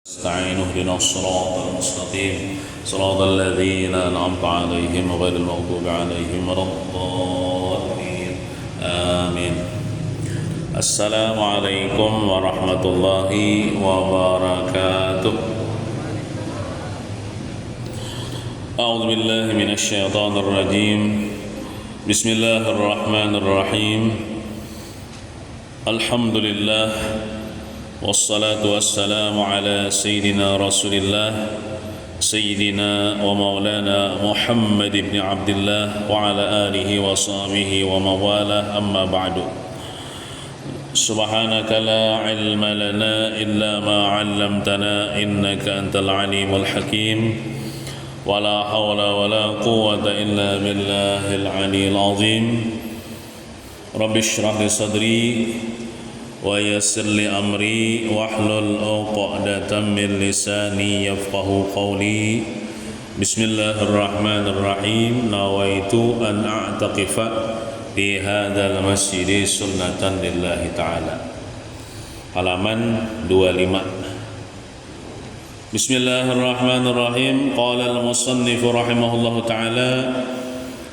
استعين اهدنا الصراط المستقيم صراط الذين أنعمت عليهم غير المغضوب عليهم ولا الضالين آمين. السلام عليكم ورحمة الله وبركاته. أعوذ بالله من الشيطان الرجيم. بسم الله الرحمن الرحيم. الحمد لله والصلاة والسلام على سيدنا رسول الله سيدنا ومولانا محمد بن عبد الله وعلى آله وصحبه ومن والاه أما بعد. سبحانك لا علم لنا إلا ما علمتنا إنك أنت العليم الحكيم ولا حول ولا قوة إلا بالله العلي العظيم. رب اشرح لي صدري ويسر لي أمري واحلل عقدة من لساني يفقه قولي. بسم الله الرحمن الرحيم. نويت أن أعتكف في هذا المسجد سنة لله تعالى. halaman 25. Bismillahirrahmanirrahim. Qala al-musannif rahimahullahu ta'ala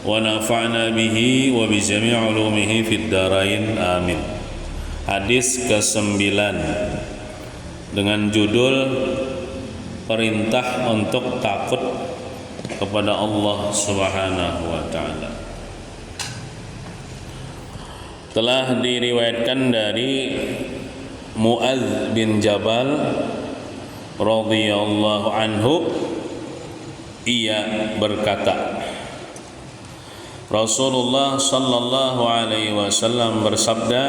wa nafa'na bihi wa bi jami' ulumihi fid dharain amin. Hadis ke-9 dengan judul perintah untuk takut kepada Allah Subhanahu wa taala. Telah diriwayatkan dari Mu'adz bin Jabal radhiyallahu anhu, ia berkata, Rasulullah sallallahu alaihi wasallam bersabda,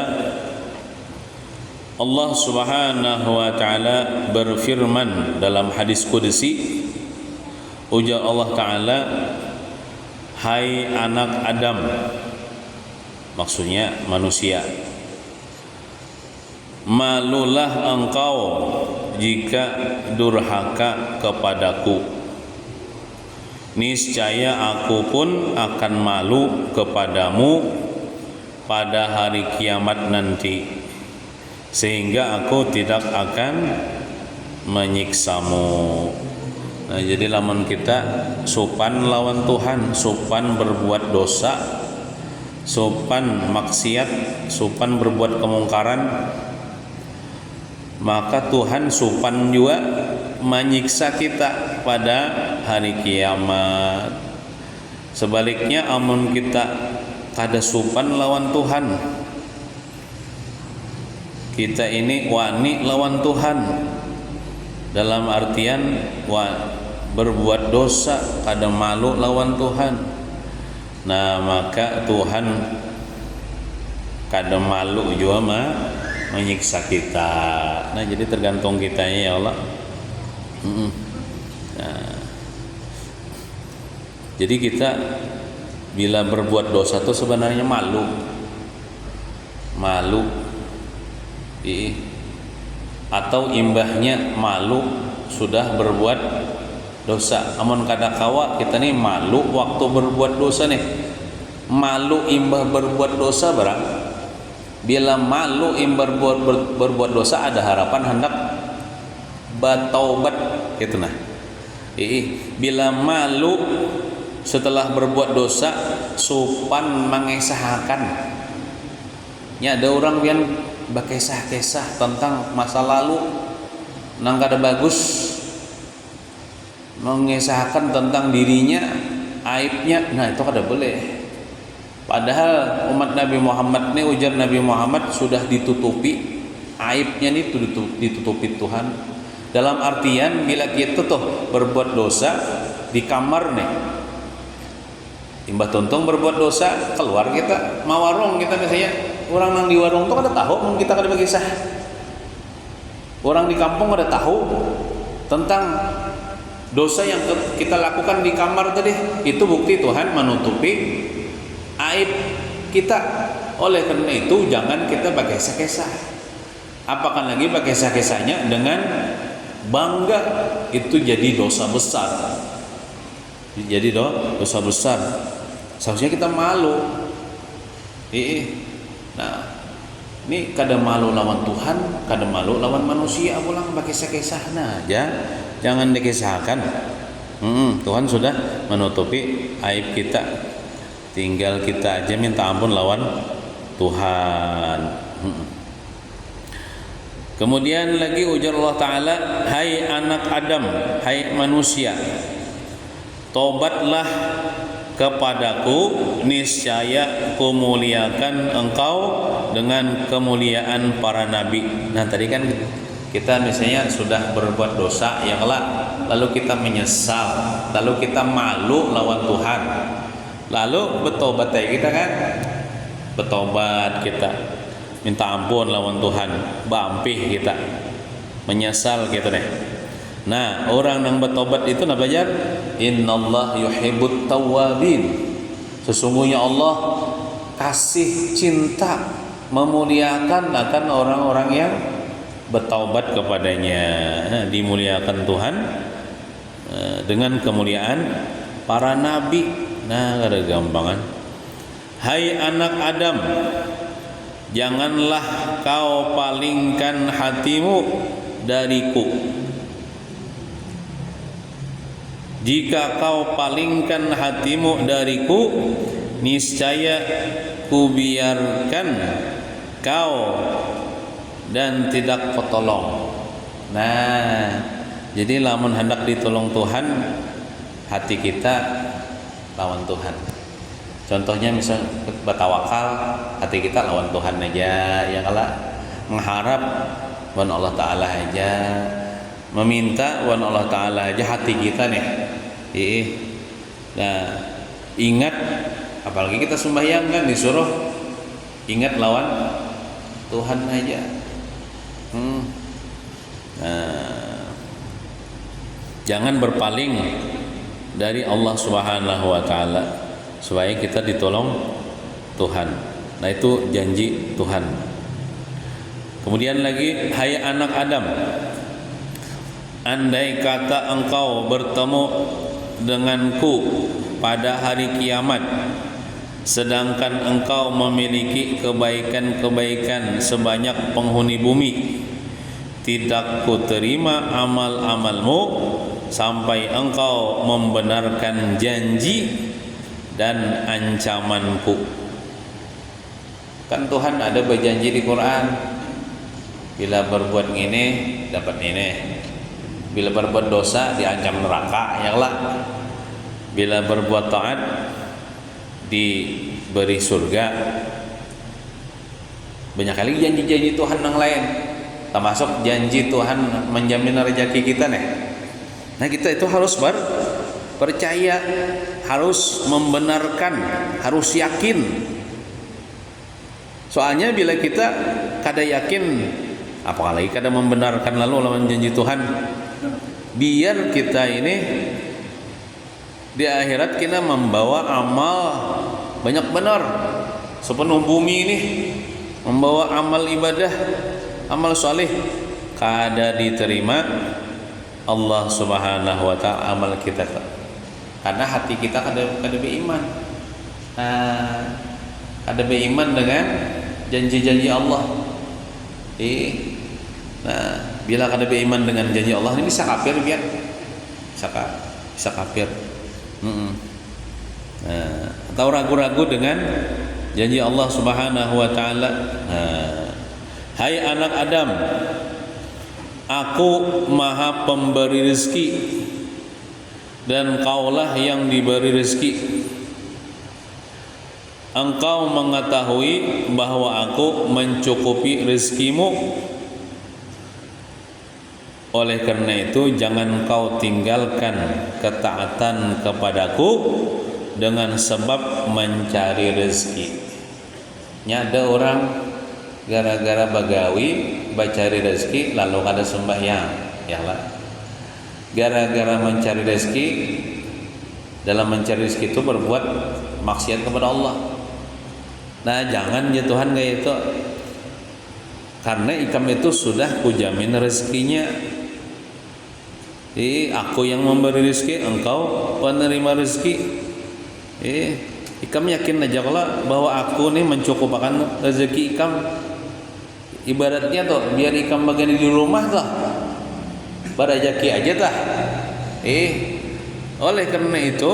Allah Subhanahu wa taala berfirman dalam hadis qudsi, ujar Allah taala, hai anak Adam, maksudnya manusia, malulah engkau jika durhaka kepadaku, niscaya aku pun akan malu kepadamu pada hari kiamat nanti, sehingga aku tidak akan menyiksamu. Nah, jadi lamun kita sopan lawan Tuhan, sopan berbuat dosa, sopan maksiat, sopan berbuat kemungkaran, maka Tuhan sopan juga menyiksa kita pada hari kiamat. Sebaliknya amun kita kada sopan lawan Tuhan, kita ini wani lawan Tuhan, dalam artian berbuat dosa, kada malu lawan Tuhan, nah maka Tuhan kada malu juga menyiksa kita. Nah jadi tergantung kitanya ya Allah. Nah, jadi kita bila berbuat dosa itu sebenarnya malu atau imbahnya malu sudah berbuat dosa. Amun kada kawa kita nih malu waktu berbuat dosa nih, malu imbah berbuat dosa barang. Bila malu imbah berbuat dosa ada harapan hendak bertaubat gitu nah. Bila malu setelah berbuat dosa sopan mengesahkan. Ya ada orang yang berkisah-kisah tentang masa lalu nang kada bagus, mengisahkan tentang dirinya, aibnya. Nah itu kada boleh. Padahal umat Nabi Muhammad ini, ujar Nabi Muhammad, sudah ditutupi aibnya nih, ditutupi Tuhan. Dalam artian bila kita tuh berbuat dosa di kamar nih, imbah tuntung berbuat dosa, keluar kita mau warung, kita misalnya orang nang di warung tuh kada tahu, mungkin kita kada berkisah. Orang di kampung kada tahu tentang dosa yang kita lakukan di kamar tadi. Itu bukti Tuhan menutupi aib kita. Oleh karena itu jangan kita berkisah-kisah. Apakah lagi berkisah-kisahnya dengan bangga, itu jadi dosa besar. Jadi dosa besar. Seharusnya kita malu. Nah, Ini kada malu lawan Tuhan, kada malu lawan manusia pulang pakai kisah-kisah. Nah, jangan dikisahkan. Tuhan sudah menutupi aib kita. Tinggal kita aja minta ampun lawan Tuhan. Kemudian lagi ujar Allah Ta'ala, hai anak Adam, hai manusia, tobatlah kepadaku, niscaya kumuliakan engkau dengan kemuliaan para nabi. Nah tadi kan kita misalnya sudah berbuat dosa ya kelak, lalu kita menyesal, lalu kita malu lawan Tuhan, lalu bertobat ya kita kan, bertobat kita minta ampun lawan Tuhan, bampih kita, menyesal gitu deh. Nah orang yang bertobat itu apa aja? Innallah yuhibbut tawwabin. Sesungguhnya Allah kasih cinta, memuliakan akan orang-orang yang bertaubat kepadanya. Nah, dimuliakan Tuhan dengan kemuliaan para nabi. Nah ada gampangan. Hai anak Adam, janganlah kau palingkan hatimu dariku. Jika kau palingkan hatimu dariku, niscaya kubiarkan kau dan tidak kau tolong. Nah, jadi lamun hendak ditolong Tuhan, hati kita lawan Tuhan. Contohnya misal bertawakal, hati kita lawan Tuhan aja, ya kalah mengharap wan Allah Ta'ala aja, meminta wan Allah Ta'ala aja hati kita nih. Nah, ingat, apalagi kita sembahyang kan disuruh ingat lawan Tuhan aja. Nah, jangan berpaling dari Allah Subhanahu wa Ta'ala supaya kita ditolong Tuhan. Nah itu janji Tuhan. Kemudian lagi, hai anak Adam, andai kata engkau bertemu denganku pada hari kiamat, sedangkan engkau memiliki kebaikan-kebaikan sebanyak penghuni bumi, tidak kuterima amal-amalmu sampai engkau membenarkan janji dan ancamanku. Kan Tuhan ada berjanji di Quran, bila berbuat ini dapat ini, bila berbuat dosa diancam neraka, ya lah. Bila berbuat taat diberi surga. Banyak kali janji-janji Tuhan yang lain, termasuk janji Tuhan menjamin rezeki kita nih. Nah kita itu harus percaya, harus membenarkan, harus yakin. Soalnya bila kita kada yakin, apalagi kada membenarkan lalu lawan janji Tuhan, biar kita ini di akhirat kita membawa amal banyak benar sepenuh bumi ini, membawa amal ibadah, amal soleh, kada diterima Allah Subhanahu wa Ta'ala amal kita, karena hati kita kada beriman. Ada beriman dengan janji-janji Allah. Nah, bila kada beriman dengan janji Allah ini bisa kafir, biar bisa kafir. Nah, atau ragu-ragu dengan janji Allah Subhanahu wa Ta'ala. Hai anak Adam, aku maha pemberi rezeki dan kaulah yang diberi rezeki. Engkau mengetahui bahwa aku mencukupi rezekimu. Oleh karena itu jangan kau tinggalkan ketaatan kepadaku dengan sebab mencari rezeki. Ada orang gara-gara bagawi bacari rezeki lalu kada sembahyang, ya lah. Gara-gara mencari rezeki, dalam mencari rezeki itu berbuat maksiat kepada Allah. Nah jangan ya Tuhan kayak itu, karena ikam itu sudah kujamin rezekinya. Aku yang memberi rezeki, engkau penerima rezeki. Ikam yakin aja kalau bahwa aku nih mencukupkan rezeki ikam. Ibaratnya tuh biar ikam bagian di rumah tuh barajaki aja tah. Oleh karena itu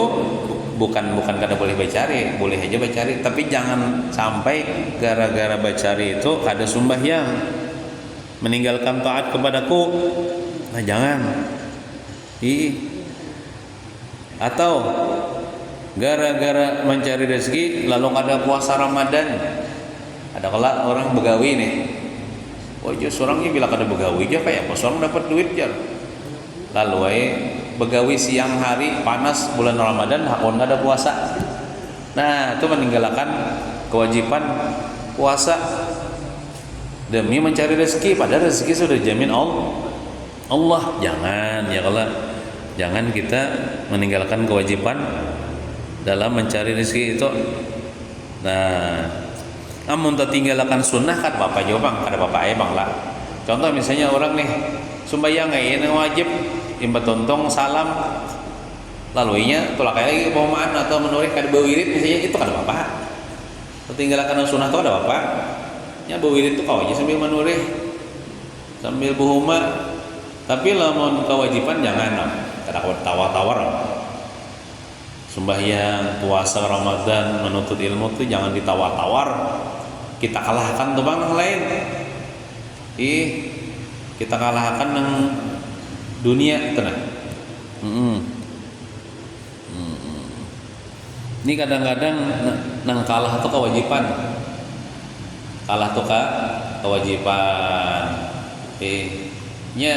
bukan kada boleh bacari, boleh aja bacari, tapi jangan sampai gara-gara bacari itu ada sembahyang meninggalkan taat kepadaku. Nah, jangan. Atau gara-gara mencari rezeki lalu ada puasa Ramadan. Ada kala orang begawi nih. Oh, just orangnya bila kada begawi aja kayak pas orang dapat duit jar. Lalu begawi siang hari panas bulan Ramadan hakon ada puasa. Nah, itu meninggalkan kewajiban puasa demi mencari rezeki, padahal rezeki sudah dijamin Allah. Jangan ya kalau jangan kita meninggalkan kewajiban dalam mencari rezeki itu. Nah, namun tertinggalkan sunnah kan bapak juga bang, ada bapak bang lah. Contoh misalnya orang nih sembahyang yang wajib imba tontong salam laluinya tolak lagi pemaan atau menurih kada bewirid misalnya, itu kada apa-apa. Tertinggalkan sunnah itu kada apa-apa. Ya bewirid itu kau aja sambil menurih sambil buhuma. Tapi lamun kewajiban jangan kada tawar-tawar. Sembahyang, puasa Ramadan, menuntut ilmu itu jangan ditawar-tawar. Kita kalahkan tuh bang yang lain. Kita kalahkan yang dunia tenang. Ini kadang-kadang nang kalah tuh kewajiban. Kalah tuh kewajiban. Nya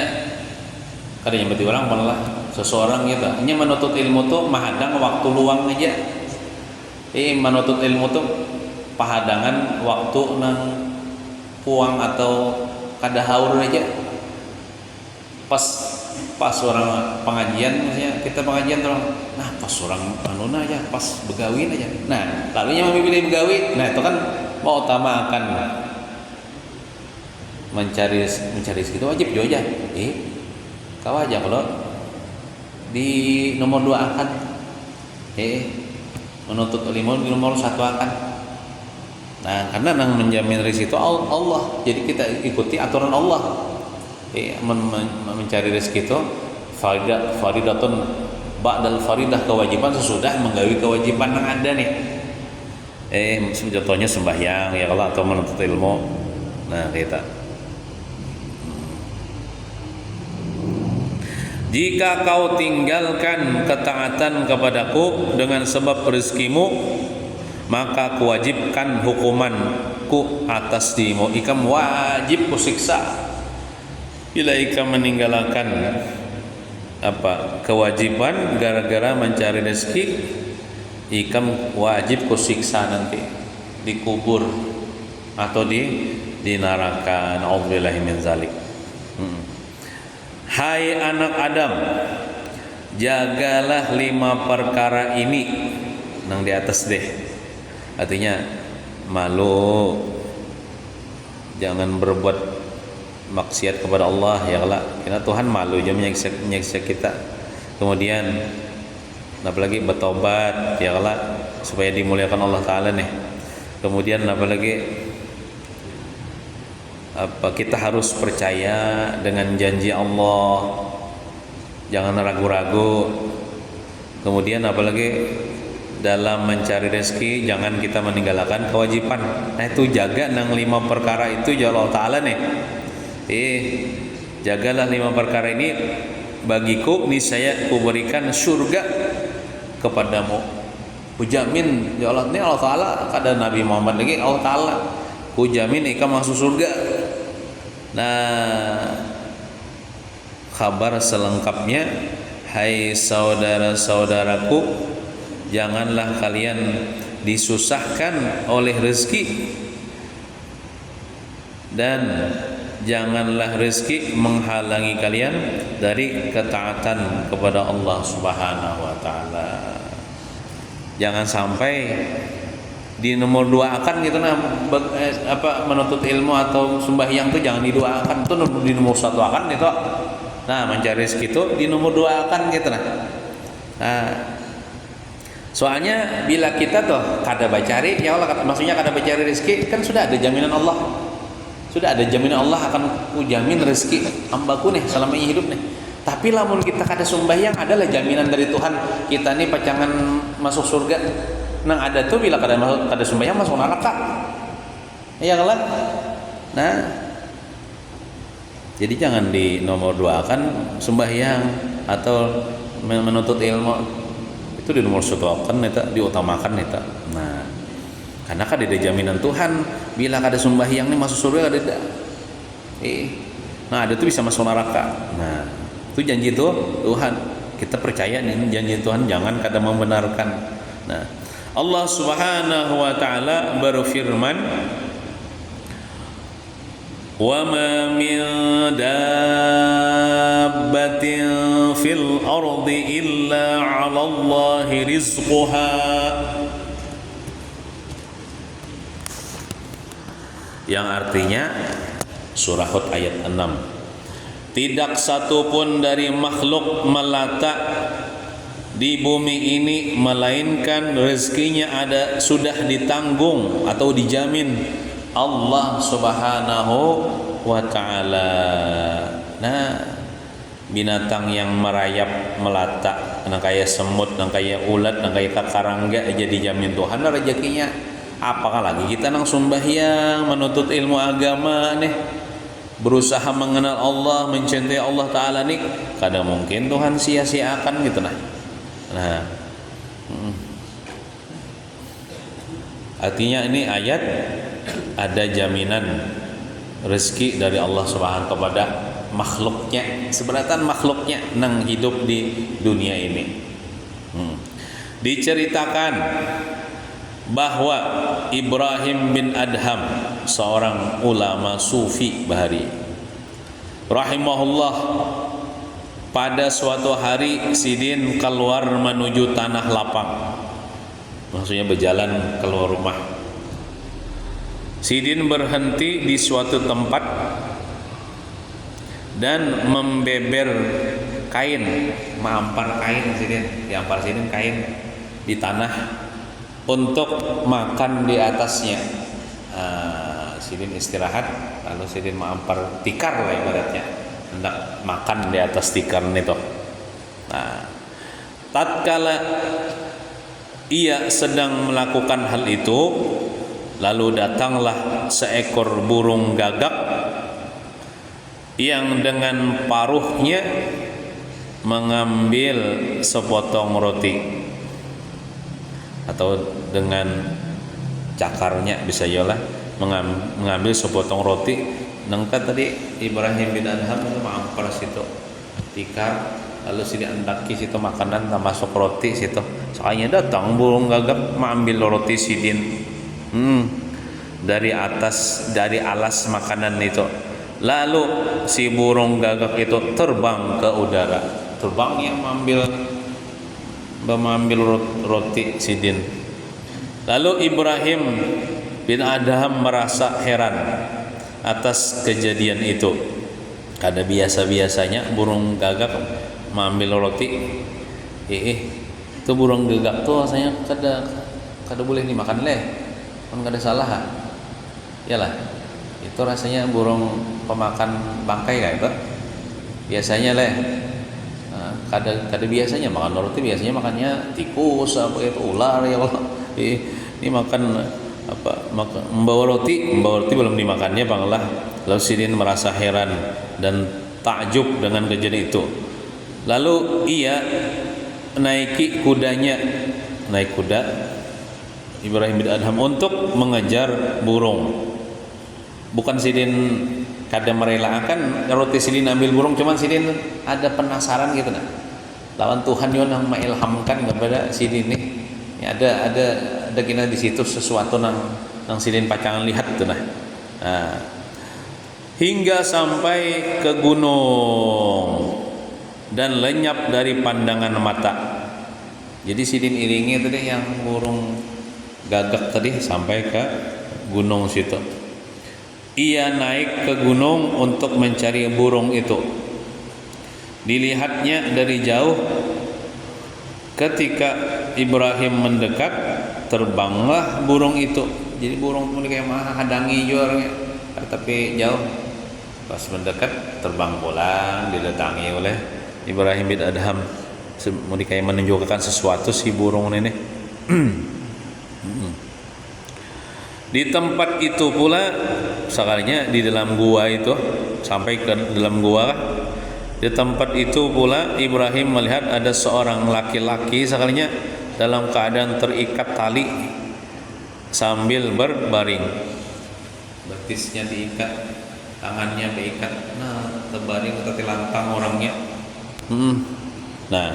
kadang yang berarti orang malah seseorang gitu. Nya menuntut ilmu tuh mahadang waktu luang aja. Menuntut ilmu tuh pahadangan waktu nang puang atau kada haur aja. Pas orang pengajian misalnya kita pengajian terus, nah pas orang anuna aja, pas begawin aja. Nah, lalunya memilih begawi. Nah, itu kan mau utamakan mencari segitu wajib juga aja. Kau aja kalau di nomor 2 akan menuntut ilmu di nomor 1 akan. Nah, karena yang menjamin rezeki itu Allah. Jadi kita ikuti aturan Allah. Mencari rezeki itu faridatun ba'dal faridah, kewajiban sesudah menggawi kewajiban yang ada nih. Contohnya sembahyang ya kalau atau menuntut ilmu. Nah, kita jika kau tinggalkan ketaatan kepadaku dengan sebab rezekimu, maka kuwajibkan hukumanku atas dirimu. Ikam wajib kusiksa bila ikam meninggalkan kewajiban gara-gara mencari rezeki. Ikam wajib kusiksa nanti dikubur atau di neraka. Nauzubillahi min zalik. Hai anak Adam, jagalah 5 perkara ini nang di atas deh. Artinya malu, jangan berbuat maksiat kepada Allah ya Allah. Karena Tuhan malu dia menyiksa kita. Kemudian apalagi bertobat ya Allah supaya dimuliakan Allah Taala nih. Kemudian apalagi kita harus percaya dengan janji Allah, jangan ragu-ragu. Kemudian apalagi dalam mencari rezeki jangan kita meninggalkan kewajiban. Nah, itu jaga nang 5 perkara itu ya Allah Taala nih. Jagalah 5 perkara ini, bagiku niscaya kuberikan surga kepadamu. Kujamin ya Allah, ini Allah Taala, kada Nabi Muhammad lagi, Allah Taala kujamin ikam masuk surga. Nah, kabar selengkapnya, hai saudara-saudaraku, janganlah kalian disusahkan oleh rezeki, dan janganlah rezeki menghalangi kalian dari ketaatan kepada Allah Subhanahu wa taala. Jangan sampai di nomor 2 akan gitu menuntut ilmu atau sembahyang itu jangan didoakan, itu di nomor 1 akan itu. Nah, mencari rezeki itu di nomor 2 akan gitu nah. Soalnya bila kita tuh kada bacari ya Allah, maksudnya kada bacari rezeki kan sudah ada jaminan Allah. Sudah ada jaminan Allah akan ku jamin rezeki ambaku nih selama ini hidup nih. Tapi lamun kita kada sembahyang adalah jaminan dari Tuhan kita nih pacangan masuk surga. Nang ada tuh bila kada sembahyang masuk neraka. Iya kan? Nah, jadi jangan di nomor 2 kan sembahyang atau menuntut ilmu itu di nomor 1 kan eta diutamakan eta. Nah, karena kan ada jaminan Tuhan bila kada sembahyang nih masuk surga kada. Nah, ada tuh bisa masuk neraka. Nah, itu janji tuh Tuhan. Kita percaya nih janji Tuhan, jangan kada membenarkan. Nah, Allah Subhanahu wa taala berfirman, "Wa ma min dabbatin fil ardi illa 'ala Allahi rizquha." Yang artinya surah Hud ayat 6. Tidak satu pun dari makhluk melata di bumi ini melainkan rezekinya ada sudah ditanggung atau dijamin Allah Subhanahu wa taala. Nah, binatang yang merayap melata, nang kaya semut, nang kaya ulat, nang kaya kakarangga aja dijamin Tuhan rezekinya. Apakah lagi kita nang sembahyang, menuntut ilmu agama nih, berusaha mengenal Allah, mencintai Allah taala nih, kadang mungkin Tuhan sia-siakan gitu nah. Nah, artinya ini ayat ada jaminan rezeki dari Allah Subhanahu kepada makhluknya, seberatan makhluknya nang hidup di dunia ini. Diceritakan bahwa Ibrahim bin Adham, seorang ulama sufi bahari, rahimahullah, pada suatu hari Sidin keluar menuju tanah lapang, maksudnya berjalan keluar rumah. Sidin berhenti di suatu tempat dan membeber kain, mengampar kain. Sidin diampar Sidin kain di tanah untuk makan di atasnya. Sidin istirahat, lalu Sidin mengampar tikar lah ibaratnya, hendak makan di atas tikar itu. Nah, tatkala ia sedang melakukan hal itu, lalu datanglah seekor burung gagak yang dengan paruhnya mengambil sepotong roti, atau dengan cakarnya bisa yolah mengambil sepotong roti. Nengka tadi Ibrahim bin Adham itu mengampar situ tikar, lalu sini andaki situ makanan termasuk roti situ. Soalnya datang burung gagak mengambil roti Sidin dari atas, dari alas makanan itu. Lalu si burung gagak itu terbang ke udara, terbangnya mengambil roti Sidin. Lalu Ibrahim bin Adham merasa heran atas kejadian itu. Kada biasa-biasanya burung gagak mengambil roti. Itu burung gagak tuh rasanya kada boleh dimakan leh. Kan kada salah. Iyalah. Itu rasanya burung pemakan bangkai kayak itu. Biasanya leh. Kada biasanya makan roti, biasanya makannya tikus apa itu, ular ya Allah. Ini makan apa? Membawa roti belum dimakannya banglah. Lalu Sidin merasa heran dan takjub dengan kejadian itu. Lalu ia naik kuda Ibrahim bin Adham untuk mengejar burung. Bukan Sidin kada merelakan roti Sidin ambil burung, cuman Sidin ada penasaran gitu nah. Lawan Tuhan yang mengilhamkan kepada Sidin nih. Ya, ada kena di situ sesuatu nang Sidin pacangan lihat tuh nah. Hingga sampai ke gunung dan lenyap dari pandangan mata. Jadi Sidin iringi tadi yang burung gagak tadi sampai ke gunung situ. Ia naik ke gunung untuk mencari burung itu. Dilihatnya dari jauh. Ketika Ibrahim mendekat, terbanglah burung itu. Jadi burung itu kayak mah hadangi juga, tapi jauh. Pas mendekat terbang pulang, didatangi oleh Ibrahim bin Adham. Mau kayak menunjukkan sesuatu si burung ini. Di tempat itu pula sekalinya di dalam gua itu, sampai ke dalam gua, di tempat itu pula Ibrahim melihat ada seorang laki-laki sekalinya dalam keadaan terikat tali sambil berbaring, betisnya diikat, tangannya diikat, nah terbaring atau telantang orangnya. Nah,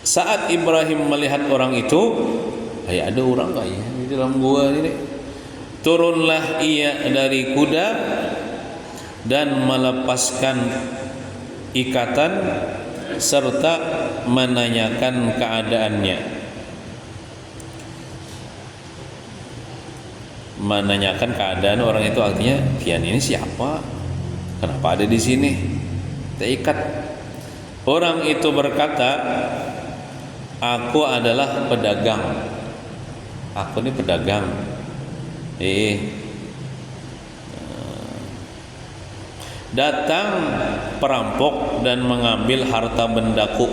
saat Ibrahim melihat orang itu, ada orang nggak ya di dalam gua ini? Turunlah ia dari kuda dan melepaskan ikatan serta menanyakan keadaannya. Menanyakan keadaan orang itu artinya, "Pian ini siapa? Kenapa ada di sini?" Terikat. Orang itu berkata, "Aku adalah pedagang. Aku ini pedagang. Datang perampok dan mengambil harta bendaku.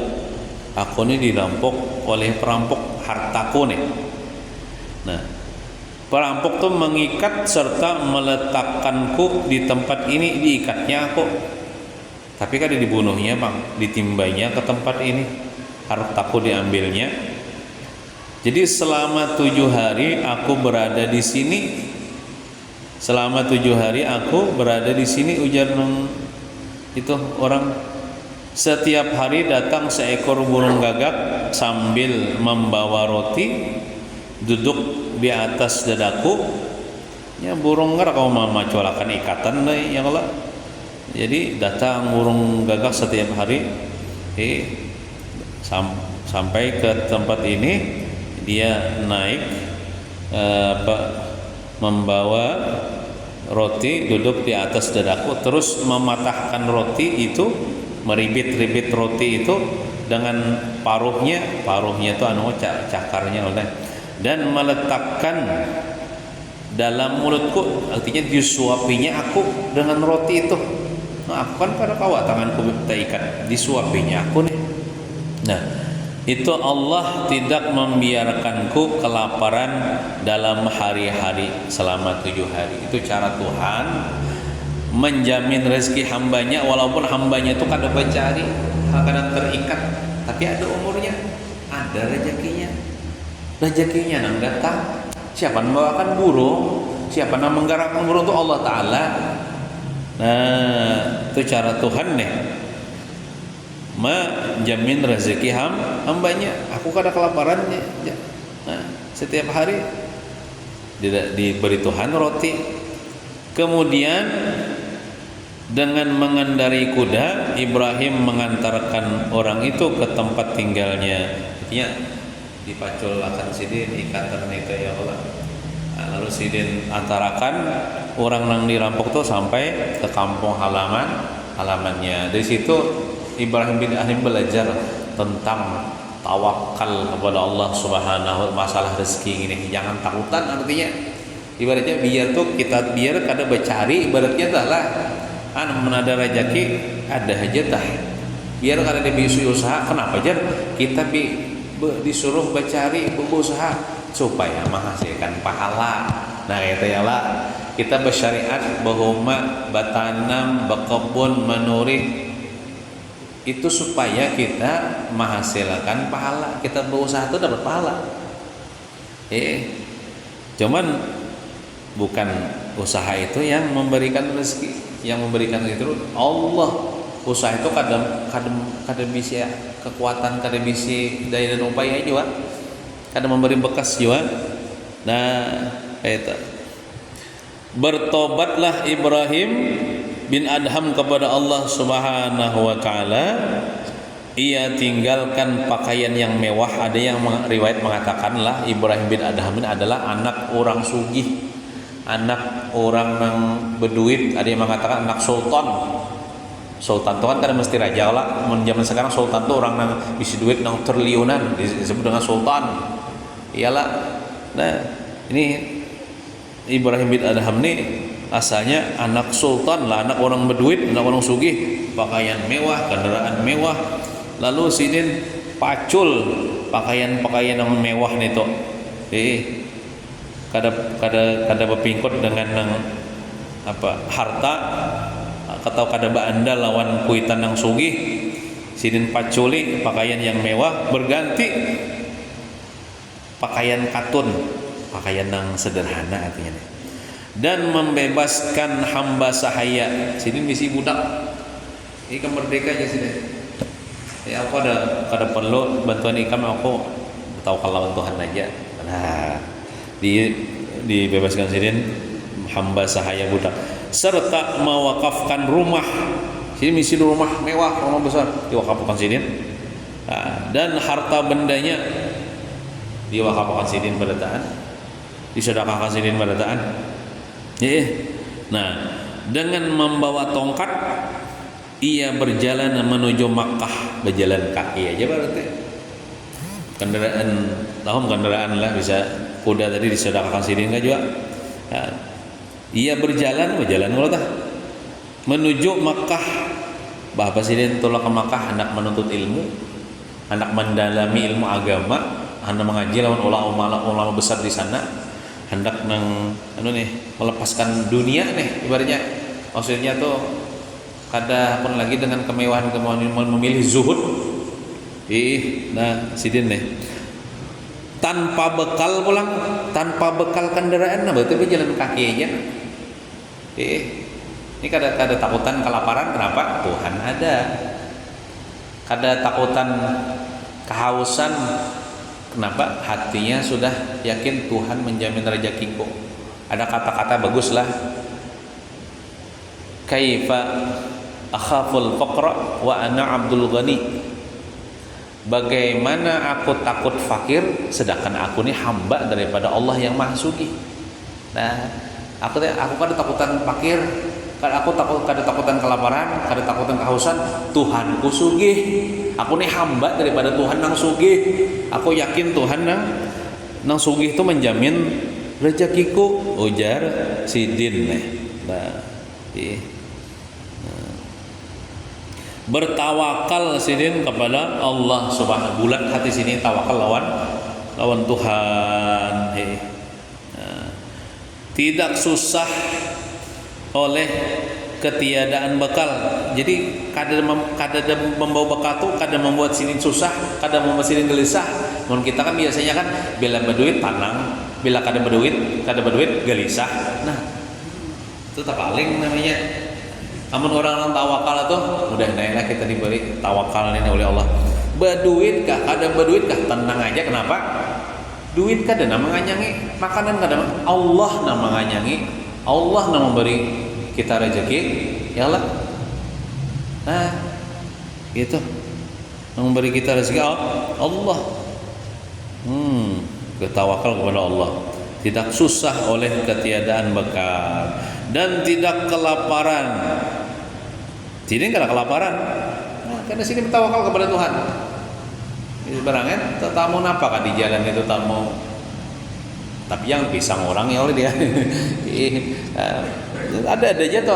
Aku ini dirampok oleh perampok hartaku nih." Nah, perampok tuh mengikat serta meletakkanku di tempat ini, diikatnya aku. Tapi kan dibunuhnya bang, ditimbainya ke tempat ini, hartaku diambilnya. Jadi selama 7 hari aku berada di sini. Selama 7 hari aku berada di sini, ujar itu orang. Setiap hari datang seekor burung gagak sambil membawa roti, duduk di atas dadaku. Ya burung nggak kau mama colakan ikatan deh ya Allah. Jadi datang burung gagak setiap hari, sampai ke tempat ini dia naik membawa roti, duduk di atas dadaku, terus mematahkan roti itu, meribit-ribit roti itu dengan paruhnya itu cakarnya oleh, dan meletakkan dalam mulutku, artinya disuapinya aku dengan roti itu. Nah, aku kan pada kawa tanganku terikat, disuapinya aku nih. Nah, itu Allah tidak membiarkanku kelaparan dalam hari-hari selama 7 hari. Itu cara Tuhan menjamin rezeki hambanya, walaupun hambanya itu kadang mencari, kadang terikat, tapi ada umurnya, ada rezekinya nang datang. Siapa membawakan burung, siapa yang menggerakkan burung itu Allah Ta'ala. Nah, itu cara Tuhan nih menjamin rezeki hambanya. Aku kada kelaparan ya. Nah, setiap hari diberi Tuhan roti. Kemudian dengan mengendarai kuda, Ibrahim mengantarkan orang itu ke tempat tinggalnya. Artinya dipacul akan sidin ikatan itu ya Allah. Lalu sidin antarakan orang yang dirampok tuh sampai ke kampung halamannya. Dari situ Ibrahim bin Adham belajar tentang tawakal kepada Allah Subhanahu wa masalah rezeki ini. Jangan takutan, artinya ibaratnya biar kada bercari, ibaratnya adalah menada rezeki ada aja tah. Biar kada dibisu usaha, kenapa aja kita disuruh bercari, berusaha supaya menghasilkan pahala. Nah itu ya lah, kita bersyariat bahwa bertanam, berkebun, menurih itu supaya kita menghasilkan pahala. Kita berusaha itu dapat pahala. Cuman bukan usaha itu yang memberikan rezeki, yang memberikan itu Allah. Usaha itu kadang bisa kekuatan, kadang bisa daya dan upaya juga, kadang memberi bekas juga. Nah, itu bertobatlah Ibrahim bin Adham kepada Allah Subhanahu wa taala. Ia tinggalkan pakaian yang mewah. Ada yang riwayat mengatakanlah Ibrahim bin Adham ini adalah anak orang sugih, anak orang yang berduit. Ada yang mengatakan anak sultan. Sultan itu kan mesti raja lah. Zaman sekarang sultan itu orang yang bisa duit yang triliunan, disebut dengan sultan. Iyalah. Nah, ini Ibrahim bin Adham nih asalnya anak sultan lah, anak orang berduit, anak orang sugih, pakaian mewah, kendaraan mewah. Lalu sidin pacul pakaian-pakaian yang mewah nih toh. Kada berpingkot dengan nang apa harta atau kada anda lawan kuitan yang sugih. Sidin paculi pakaian yang mewah berganti pakaian katun, pakaian yang sederhana artinya nih. Dan membebaskan hamba sahaya. Sidin misi budak. Ini kan merdeka aja sidin. Ya aku ada perlu bantuan ikam, aku tahu kalau Tuhan aja. Nah, dibebaskan sidin hamba sahaya budak, serta mewakafkan rumah. Sidin misi rumah mewah, rumah besar diwakafkan sidin. Nah, dan harta bendanya diwakafkan sidin pada taan, disedekahkan sidin pada taan. Nah, dengan membawa tongkat ia berjalan menuju Makkah, berjalan kaki aja berarti. Kendaraan lah, bisa kuda tadi disedekahkan sidin kan juga. Nah, ia berjalan kalau tah menuju Makkah. Bapak sidin tolak ke Makkah hendak menuntut ilmu, hendak mendalami ilmu agama, hendak mengaji lawan ulama besar di sana, hendak melepaskan dunia nih ibaratnya. Maksudnya tuh kada pun lagi dengan kemewahan memilih zuhud. Nah sidin nih tanpa bekal pulang, tanpa bekal kendaraan, nah berarti berjalan kaki aja. Ini kada takutan kelaparan, kenapa? Tuhan ada. Kada takutan kehausan, kenapa? Hatinya sudah yakin Tuhan menjamin rezekiku. Ada kata-kata bagus lah. Kaifa akhaful faqra wa ana abdul ghani. Bagaimana aku takut fakir sedangkan aku ini hamba daripada Allah yang Maha Sugih. Nah, aku kada takutan fakir, aku kada takutan kelaparan, kada takutan kehausan. Tuhanku sugih. Aku ini hamba daripada Tuhan nang sugih. Aku yakin Tuhan nang sugih itu menjamin rezekiku, ujar sidin nih. Nah, bertawakal sidin kepada Allah Subhanahu. Bulat hati sini tawakal lawan Tuhan. Tidak susah oleh ketiadaan bekal. Jadi kada membawa bekal tuh kada membuat sini susah, kada membuat sini gelisah. Mun kita kan biasanya kan bila berduit tenang, bila kada berduit gelisah. Nah, itu tak paling namanya. Amun orang tawakal tuh mudah naiklah kita diberi tawakal ini oleh Allah. Berduit kah? Kada berduit kah? Tenang aja. Kenapa? Duit kada nama nganyangi, makanan kada Allah nama nganyangi, Allah nama memberi kita rezeki, ya Allah. Nah, itu memberi kita rezeki Allah. Bertawakal kepada Allah. Tidak susah oleh ketiadaan bekal dan tidak kelaparan. Sini kada kelaparan. Nah, karena sini bertawakal kepada Tuhan. Ini barangnya tamu napa kan di jalan itu tamu. Tapi yang pisang orang ya oleh dia. Ada aja tuh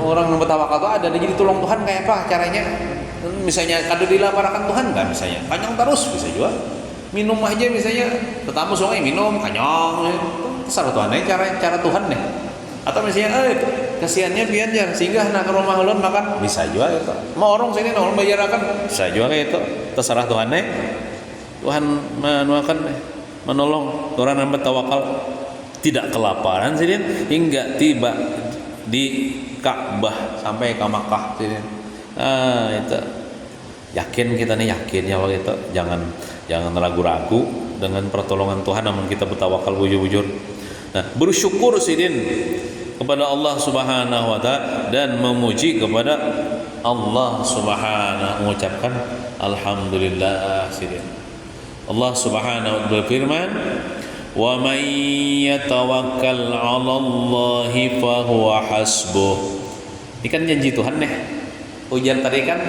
orang yang bertawakal tuh ada jadi tolong Tuhan kayak apa caranya? Misalnya kada dilaparkan Tuhan enggak misalnya. Kanyang terus bisa juga. Minum aja misalnya tetamu sungai minum kanyang. Terserah Tuhan cara Tuhan deh. Atau misalnya kasihannya biar jar singgah nak ke rumah ulun makan bisa juga itu. Mau orang sini orang bayarakan bisa juga kayak itu. Terserah Tuhan deh. Tuhan menolong orang yang bertawakal tidak kelaparan sini hingga tiba di Ka'bah sampai ke Makkah sini. Itu yakin kita nih yakin ya Allah itu jangan ragu-ragu dengan pertolongan Tuhan namun kita bertawakal bujur-bujur. Nah, bersyukur sidin kepada Allah Subhanahu wa taala dan memuji kepada Allah Subhanahu, mengucapkan alhamdulillah sidin. Allah Subhanahu wa taala berfirman, "Wa may yatawakkal 'ala Allahi fa huwa hasbuh." Ini kan janji Tuhan nih. Ujar tadi kan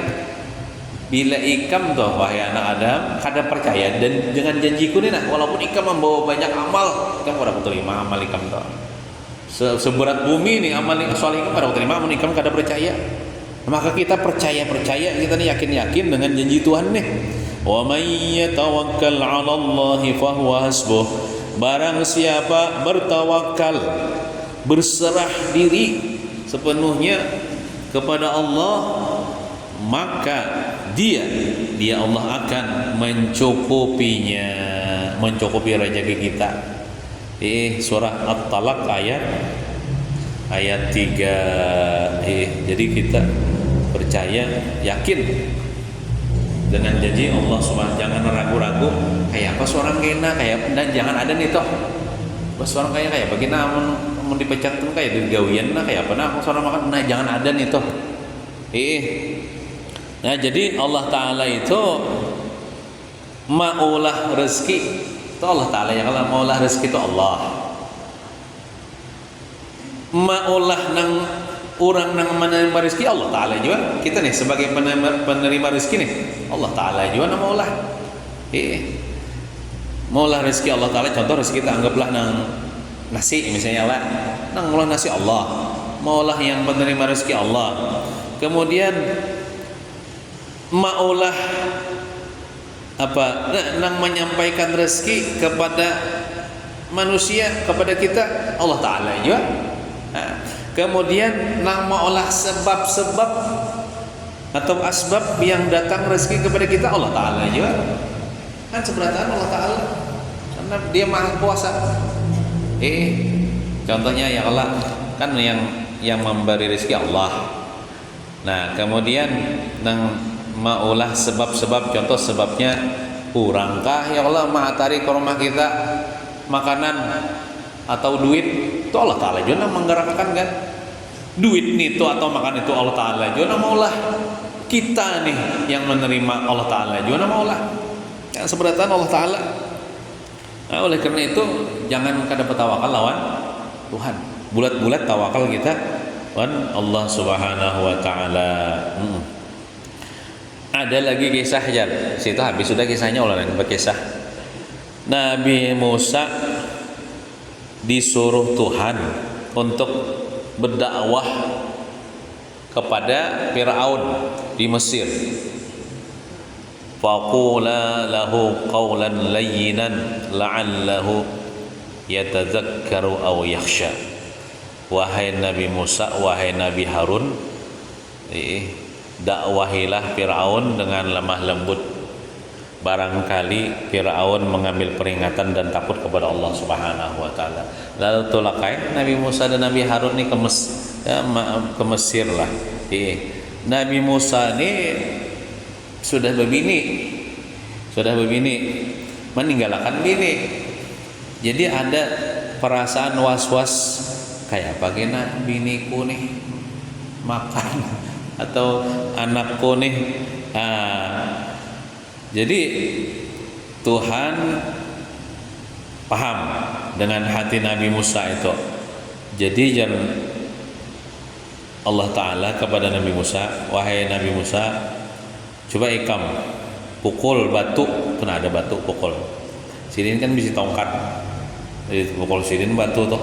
bila ikam tuh wahai anak Adam kada percaya dan dengan janjiku nih nah walaupun ikam membawa banyak amal ikam kada terima amal ikam tuh seberat bumi nih amal soleh pada waktu lima menikam kada percaya. Maka kita percaya kita nih yakin dengan janji Tuhan nih. Wa may yatawakkal 'ala Allahi fahuwa hasbuh. Barang siapa bertawakal, berserah diri sepenuhnya kepada Allah, maka dia Allah akan mencukupinya, mencukupi rezeki kita. Surah At-Talaq ayat 3. Jadi kita percaya, yakin dengan janji Allah Subhanahu. Jangan ragu-ragu kayak apa seorang kena kayak, dan jangan ada nih toh pas seorang kayak bagaimana mau dipecat tuh kayak digawian nah kayak apa nah seorang makan, nah jangan ada nih toh. Nah jadi Allah Ta'ala itu maulah rezeki itu Allah Ta'ala, ya kalau maulah rezeki itu Allah, maulah nang orang nang menerima rezeki Allah Ta'ala juga. Kita nih sebagai penerima rezeki nih Allah Ta'ala juga maulah. Maulah rezeki Allah Ta'ala. Contoh rezeki kita anggaplah nang nasi misalnya lah, nang maulah nasi Allah, maulah yang penerima rezeki Allah. Kemudian maulah apa nang menyampaikan rezeki kepada manusia, kepada kita Allah Ta'ala juga. Kemudian nang maulah sebab-sebab atau asbab yang datang rezeki kepada kita Allah Ta'ala juga. Kan seberataan Allah Ta'ala karena dia maha kuasa. Contohnya ya Allah kan yang memberi rezeki Allah. Nah kemudian nang maulah sebab-sebab, contoh sebabnya kurangkah ya Allah matahari ke rumah kita makanan atau duit, itu Allah Ta'ala juga menggerakkan kan duit nih itu atau makan itu Allah Ta'ala juga maulah. Kita nih yang menerima Allah Ta'ala juga maulah, yang seberatan Allah Ta'ala. Nah, oleh karena itu jangan kada bertawakal lawan Tuhan, bulat-bulat tawakal kita lawan Allah Subhanahu wa Ta'ala. Ada lagi kisah aja situ habis sudah kisahnya ulangan berkisah. Nabi Musa disuruh Tuhan untuk berdakwah kepada Firaun di Mesir. Faqula lahu qawlan layyinan la'allahu yatadzakkaru aw yakhsha. Wahai Nabi Musa, wahai Nabi Harun, dakwahilah Firaun dengan lemah lembut. Barangkali Firaun mengambil peringatan dan takut kepada Allah Subhanahu wa Ta'ala. Lalu tulakai Nabi Musa dan Nabi Harun ini ke Mesir lah. Nabi Musa ini sudah berbini, meninggalkan bini. Jadi ada perasaan was-was kayak bagaimana biniku nih makan atau anakku nih. Jadi Tuhan paham dengan hati Nabi Musa itu. Jadi Allah Ta'ala kepada Nabi Musa, wahai Nabi Musa, coba ikam pukul batu, kena ada batu pukul. Sidin kan bisa tongkat, jadi pukul sidin batu tuh.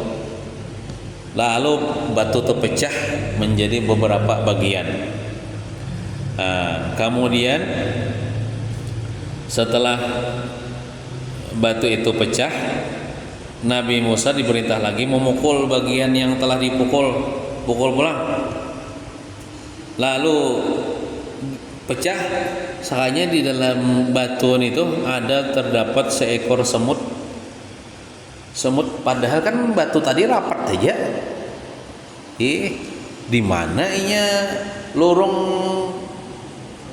Lalu batu terpecah menjadi beberapa bagian. Kemudian setelah batu itu pecah, Nabi Musa diperintah lagi memukul bagian yang telah pukul pulang. Lalu pecah, sakanya di dalam batuan itu terdapat seekor semut. Padahal kan batu tadi rapat aja. Di mana inya lorong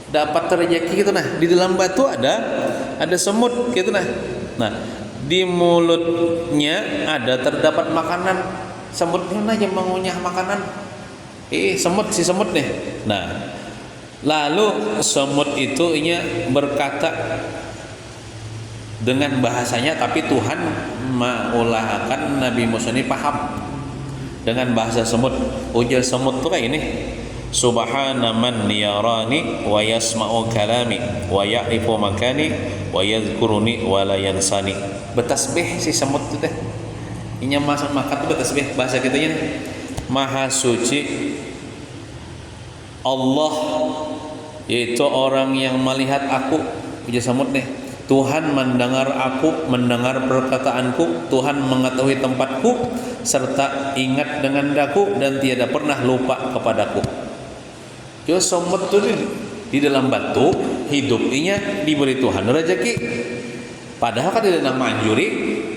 dapat rezeki gitu nah, di dalam batu ada semut gitu nah. Nah, di mulutnya terdapat makanan. Semutnya aja mengunyah makanan. Si semut nih. Nah, lalu semut itu berkata dengan bahasanya, tapi Tuhan mengulahkan Nabi Musa ini paham dengan bahasa semut. Ujar semut tuh kayak ini, Subhana man yarani wa yasma'u kalami wa ya'rifu makani wa yadhkuruni wa la yansani. Bertasbih si semut itu teh. Inya maka tuh tasbih bahasa kitanya Maha suci Allah, yaitu orang yang melihat aku. Puja samut nih. Tuhan mendengar aku, mendengar perkataanku, Tuhan mengetahui tempatku serta ingat dengan daku dan tiada pernah lupa kepadaku. Yo samut tuh di dalam batu hidupnya diberi Tuhan rezeki. Padahal kan tidak manjuri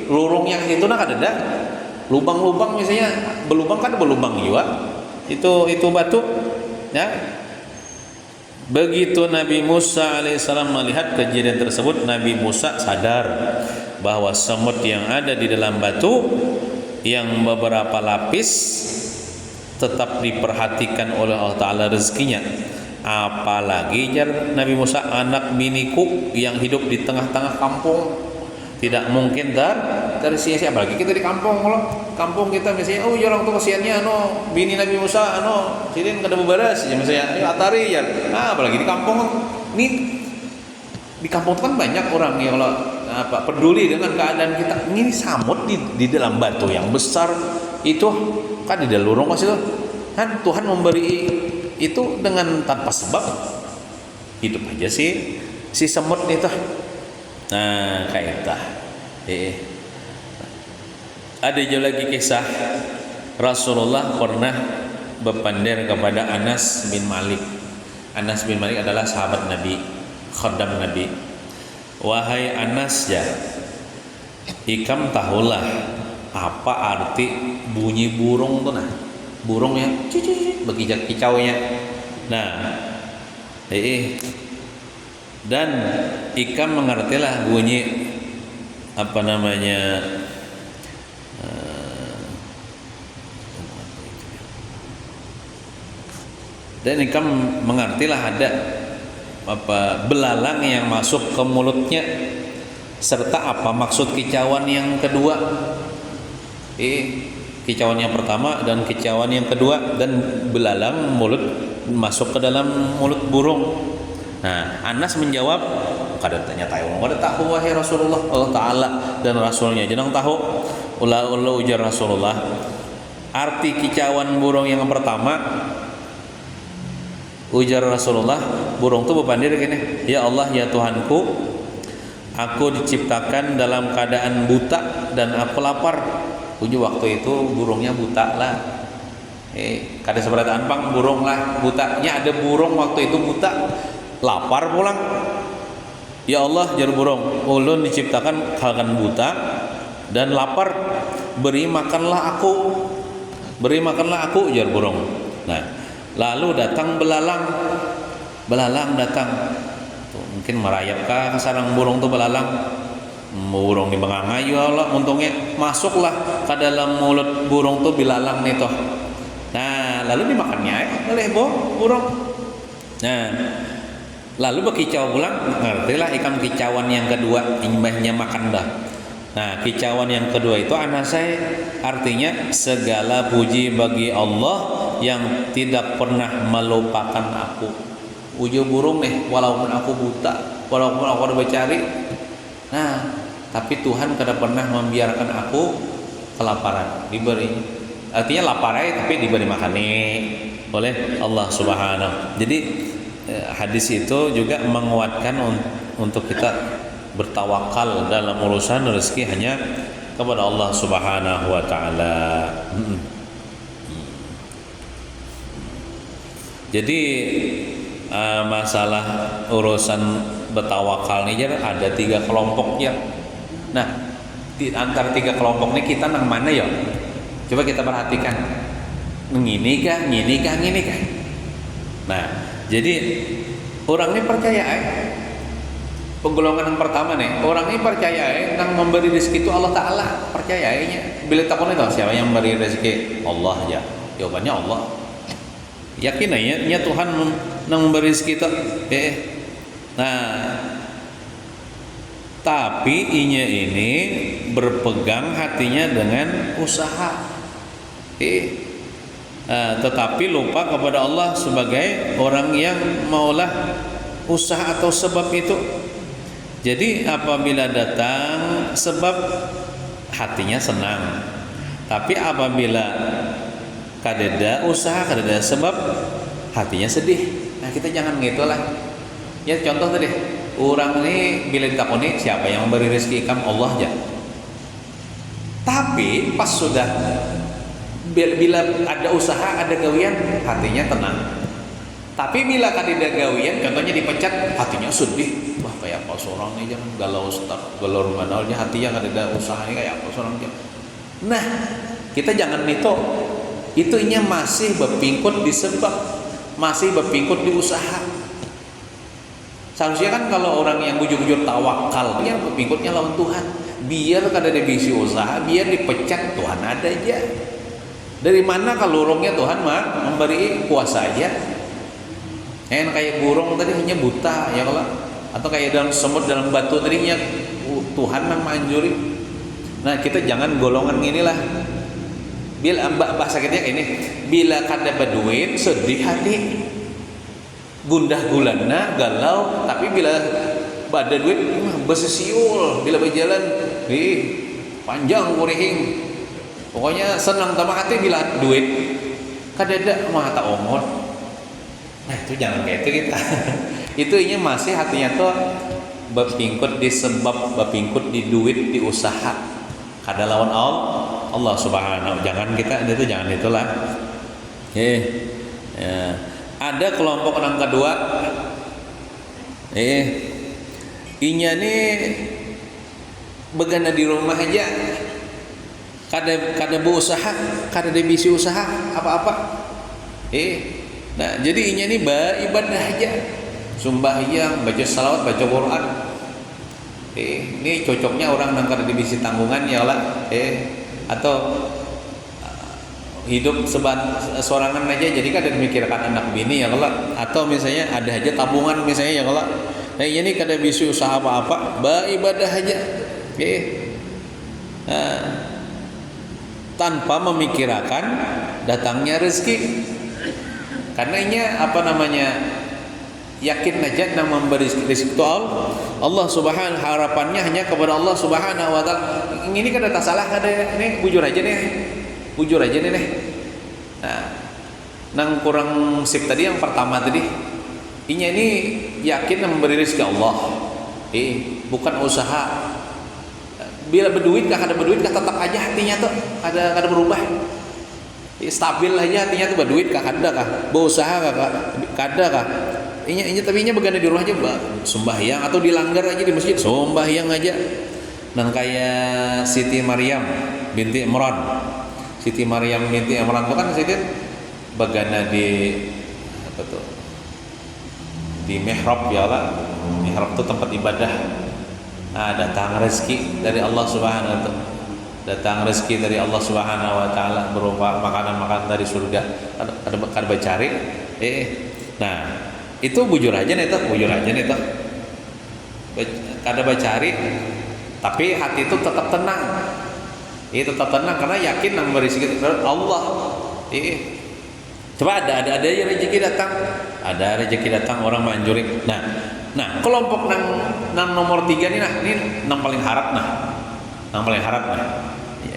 lurung yang itu nak ada lubang-lubang misalnya berlubang kan berlubang juga itu batu ya. Begitu Nabi Musa alaihissalam melihat kejadian tersebut, Nabi Musa sadar bahwa semut yang ada di dalam batu yang beberapa lapis tetap diperhatikan oleh Allah Ta'ala rezekinya. Apalagi jar Nabi Musa, anak biniku yang hidup di tengah-tengah kampung, tidak mungkin dari sia-sia. Apalagi kita di kampung, kalau kampung kita misalnya orang tuh kasihannya bini Nabi Musa sidin kada beberes ya misalnya atari ya. Nah, apalagi di kampung ini, di kampung itu kan banyak orang yang kalau peduli dengan keadaan kita. Ini samut di dalam batu yang besar itu kan di dalam lurung itu kan Tuhan memberi itu dengan tanpa sebab, hidup aja si semut itu. Nah, kayak itu. Ada juga lagi kisah Rasulullah pernah berpandir kepada Anas bin Malik. Anas bin Malik adalah sahabat Nabi, khaddam Nabi. Wahai Anas ya, ikam tahulah apa arti bunyi burung tuh nah. Burung yang berkicau kicaunya. Nah, dan ikam mengertilah bunyi apa namanya dan ikam mengertilah ada belalang yang masuk ke mulutnya serta apa maksud kicauan yang kedua. Kicauan yang pertama dan kicauan yang kedua, dan belalang mulut masuk ke dalam mulut burung. Nah, Anas menjawab, kada tanya tahu, kada tahu wahai Rasulullah, Allah Ta'ala dan Rasulnya jangan tahu. Ulah ujar Rasulullah, arti kicauan burung yang pertama, ujar Rasulullah, burung itu berpandir gini, ya Allah ya Tuhanku, aku diciptakan dalam keadaan buta dan aku lapar. Uji waktu itu burungnya buta lah. Kada seberataan pang burung lah butanya, ada burung waktu itu buta, lapar pulang. Ya Allah jar burung, ulun diciptakan kalian buta dan lapar, beri makanlah aku jar burung. Nah, lalu datang belalang datang. Tuh, mungkin merayap ke sarang burung tuh belalang. Burung di bengangai ya Allah, untungnya masuklah ke dalam mulut burung tuh belalang nih toh. Nah, lalu dimakannya oleh burung. Nah, lalu berkicau pulang, ngertilah ikan kicauan yang kedua, imbahnya makan dah. Nah, kicauan yang kedua itu anasai, artinya segala puji bagi Allah yang tidak pernah melupakan aku. Uji burung nih, walaupun aku buta, walaupun aku udah bercari, nah tapi Tuhan kada pernah membiarkan aku kelaparan, diberi. Artinya lapar aja tapi diberi makan nih oleh Allah Subhanahu. Jadi hadis itu juga menguatkan untuk kita bertawakal dalam urusan rezeki hanya kepada Allah Subhanahu wa taala. Jadi masalah urusan bertawakal ini ada 3 kelompok ya. Nah, di antara 3 kelompok ini kita nang mana ya? Coba kita perhatikan. Ngini kah? Nah, jadi orang ini percaya penggolongan yang pertama nih, orang ini percaya nang memberi rezeki itu Allah Ta'ala, percayanya. Bila takut itu siapa yang memberi rezeki? Allah ya. Jawabannya Allah. Yakin ya Tuhan nang memberi rezeki itu. Nah, tapi inya ini berpegang hatinya dengan usaha. Tetapi lupa kepada Allah sebagai orang yang maulah usaha atau sebab itu. Jadi apabila datang sebab, hatinya senang. Tapi apabila kadeda usaha, kadeda sebab, hatinya sedih. Nah kita jangan gitu lah. Ya contoh tadi, orang ini bila ditakoni siapa yang memberi rezeki ikam, Allah aja. Tapi pas sudah bila ada usaha, ada gawian, hatinya tenang. Tapi bila kadeda gawian, contohnya dipecat, hatinya sedih. Wah kayak apa seorang ini jangan galau start, galau manalnya hatinya kadeda usahanya kayak apa seorang dia. Nah kita jangan itunya masih berpingkut di sebab, masih berpingkut di usaha. Seharusnya kan kalau orang yang bujur-bujur tawakal, dia berpingkutnya lawan Tuhan. Biar kada ada bisi usaha, biar dipecat, Tuhan ada aja. Dari mana kalau urungnya Tuhan mah memberi kuasa aja. Kayak burung tadi hanya buta ya kalau, atau kayak dalam semut, dalam batu tadinya Tuhan yang manjuri. Nah kita jangan golongan inilah. Bila bahasa kita ini, bila kada berduit sedih hati, gundah gulana galau. Tapi bila ada duit besesiul, bila berjalan panjang kurihing, pokoknya senang tambah hati bila duit. Kadada mah tak omot. Nah itu jangan kayak itu kita. Itu ini masih hatinya tuh berpingkut di sebab, berpingkut di duit, di usaha. Kada lawan Allah Subhanahu. Jangan kita itu, jangan itulah. Ya. Ada kelompok orang kedua. Inya nih begana di rumah aja. Kada berusaha, kada debisi usaha apa-apa. Nah, jadi inya nih ibadah aja. Sembahyang, baca salawat, baca Quran. Ini cocoknya orang yang kada debisi tanggungan ya lah. Atau hidup sorangan aja, jadi kada memikirkan anak bini ya kalau, atau misalnya ada aja tabungan misalnya ya kalau. Nah, ini kada bisa usaha apa-apa, ibadah aja. Tanpa memikirkan datangnya rezeki. Karena ini yakin aja yang memberi rezeki itu Allah Subhanahu, harapannya hanya kepada Allah Subhanahu wa taala. Ini kada tak salah, kada ini bujur aja nih. Nah, nang kurang sip tadi yang pertama tadi. Ini yakin yang memberi rezeki Allah. Bukan usaha. Bila berduit kah, kada berduit kah, tetap aja hatinya tuh kada berubah. Stabil aja hatinya tuh, berduit kah, kada kah, berusaha kah, kada kah. Tapi begana di rumah aja sembahyang, atau dilanggar aja di masjid sembahyang aja. Nang kayak Siti Maryam binti Imran. Siti Maryam binti Imran itu kan Siti begana di apa tuh? Di mihrab ya Allah. Mihrab itu tempat ibadah. Nah, datang rezeki dari Allah Subhanahu wa taala. Datang rezeki dari Allah Subhanahu wa taala berupa makanan-makanan dari surga. Ada bacari. Nah, itu bujur aja nih tuh. Kada bacari, tapi hati itu tetap tenang. Tetap tenang karena yakin nang memberi rezeki Allah. Coba ada aja rezeki datang. Ada rezeki datang orang manjuri. Nah, kelompok nang nomor 3 nih ini nang paling harap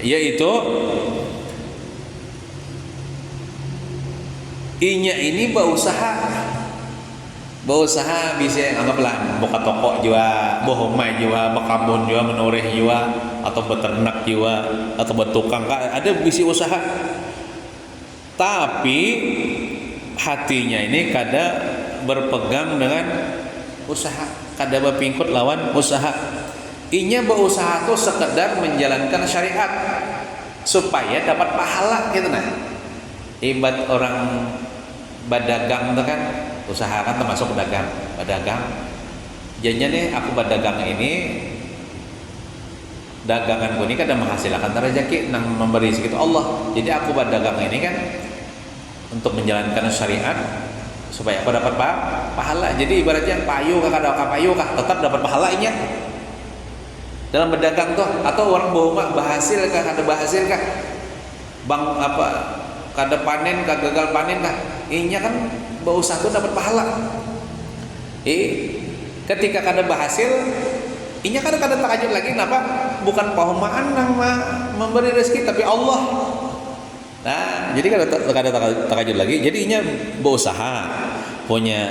yaitu inya ini berusaha bisa anggaplah buka toko juga, bohomai juga, bekabun juga, menoreh juga, atau beternak juga, atau bertukang, ada bisa usaha. Tapi hatinya ini kada berpegang dengan usaha, kada berpingkut lawan usaha. Inya berusaha tuh sekedar menjalankan syariat supaya dapat pahala gitu nah. Ibarat orang berdagang tuh kan, usaha kan termasuk berdagang. Jadinya nih aku berdagang ini, daganganku ini kan menghasilkan rezeki nang memberi segitu Allah. Jadi aku berdagang ini kan untuk menjalankan syariat supaya aku dapat pahala. Jadi ibaratnya payu kah, tetap dapat pahalanya dalam berdagang tuh. Atau orang bawa berhasil kah, ada berhasil kah, bang apa kada panen kah, gagal panen kah, inya kan berusaha tuh dapat pahala. Ketika kada berhasil, inya kada takajud lagi, kenapa? Bukan pahumaan nang memberi rezeki, tapi Allah. Nah, jadi kada takajud lagi. Jadinya berusaha, punya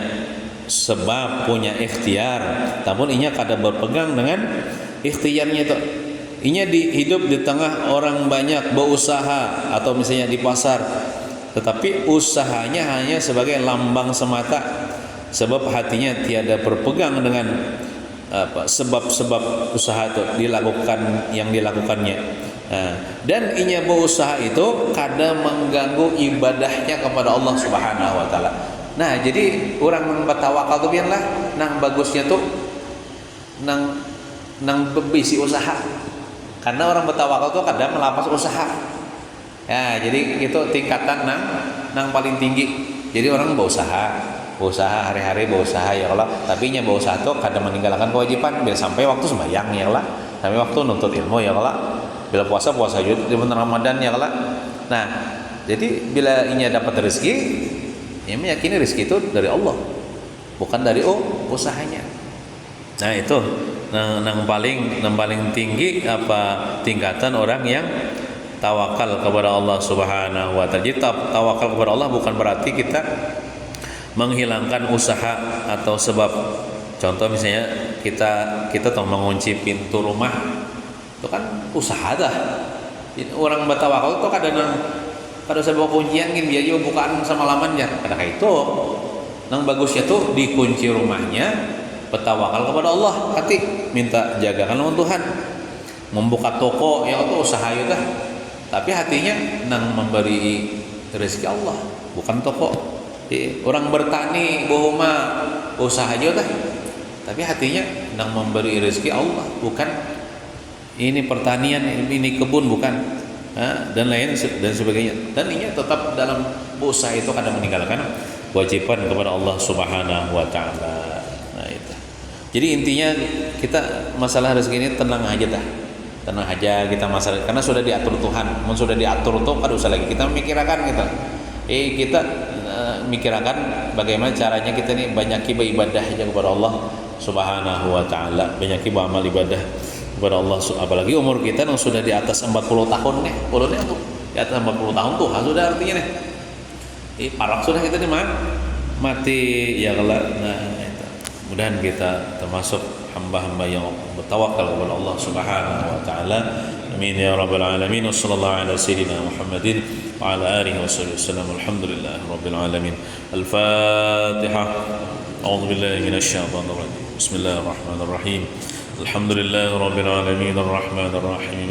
sebab, punya ikhtiar, namun inya kada berpegang dengan ikhtiarnya itu. Inya hidup di tengah orang banyak berusaha atau misalnya di pasar, tetapi usahanya hanya sebagai lambang semata, sebab hatinya tiada berpegang dengan sebab-sebab usaha itu dilakukan yang dilakukannya. Dan inya berusaha itu kada mengganggu ibadahnya kepada Allah Subhanahu wa taala. Nah, jadi orang bertawakal tu biarlah nang bagusnya tuh nang bebisi usaha. Karena orang bertawakal tuh kada melapas usaha. Ya, jadi itu tingkatan nang paling tinggi. Jadi orang berusaha hari-hari berusaha ya Allah, tapi nya berusaha tuh kada meninggalkan kewajiban biar sampai waktu sembahyang ya Allah, sampai waktu nuntut ilmu ya Allah. Bila puasa juga di bulan Ramadan ya Allah. Nah, jadi bila inya dapat rezeki, ia meyakini rezeki itu dari Allah, bukan dari usahanya. Nah, itu yang paling tinggi apa tingkatan orang yang tawakal kepada Allah Subhanahu wa taala. Jadi tawakal kepada Allah bukan berarti kita menghilangkan usaha atau sebab. Contoh misalnya kita tuh mengunci pintu rumah, itu kan usaha dah. Orang bertawakal itu kada sebuah kuncian gin biar juga bukaan sama lamannya. Kada kayak itu. Nang bagusnya tuh dikunci rumahnya, bertawakal kepada Allah, hati minta jagakan lawan Tuhan. Membuka toko ya itu usaha itu dah. Tapi hatinya nang memberi rezeki Allah, bukan toko. Orang bertani bohoma usaha aja dah. Tapi hatinya nang memberi rezeki Allah, bukan ini pertanian, ini kebun, bukan, dan lain dan sebagainya. Dan ini tetap dalam usaha itu kadang meninggalkan kewajiban kepada Allah Subhanahu wa taala. Nah, itu. Jadi intinya kita masalah rezeki ini tenang aja dah. Tenang aja kita masalah, karena sudah diatur Tuhan. Mun sudah diatur tuh kada usah lagi kita memikirkan kita. Kita mikirkan bagaimana caranya kita nih banyak ibadah aja kepada Allah Subhanahu wa taala, banyak beramal ibadah kepada Allah. Apalagi umur kita yang sudah di atas 40 tahun nih, ulunnya tuh di atas 40 tahun tuh sudah artinya nih. Parah sudah kita nih mati ya kalau mudah-mudahan kita termasuk hamba-hamba yang bertawakal kepada Allah Subhanahu wa taala. Amin ya rabbal alamin. Wassallallahu ala sayyidina Muhammadin wa ala alihi wasallam. Alhamdulillah rabbil alamin. Al-Fatihah. A'udzu billahi minasy syaithanir rajim. Bismillahirrahmanirrahim. Alhamdulillah rabbil alamin arrahmanir rahim.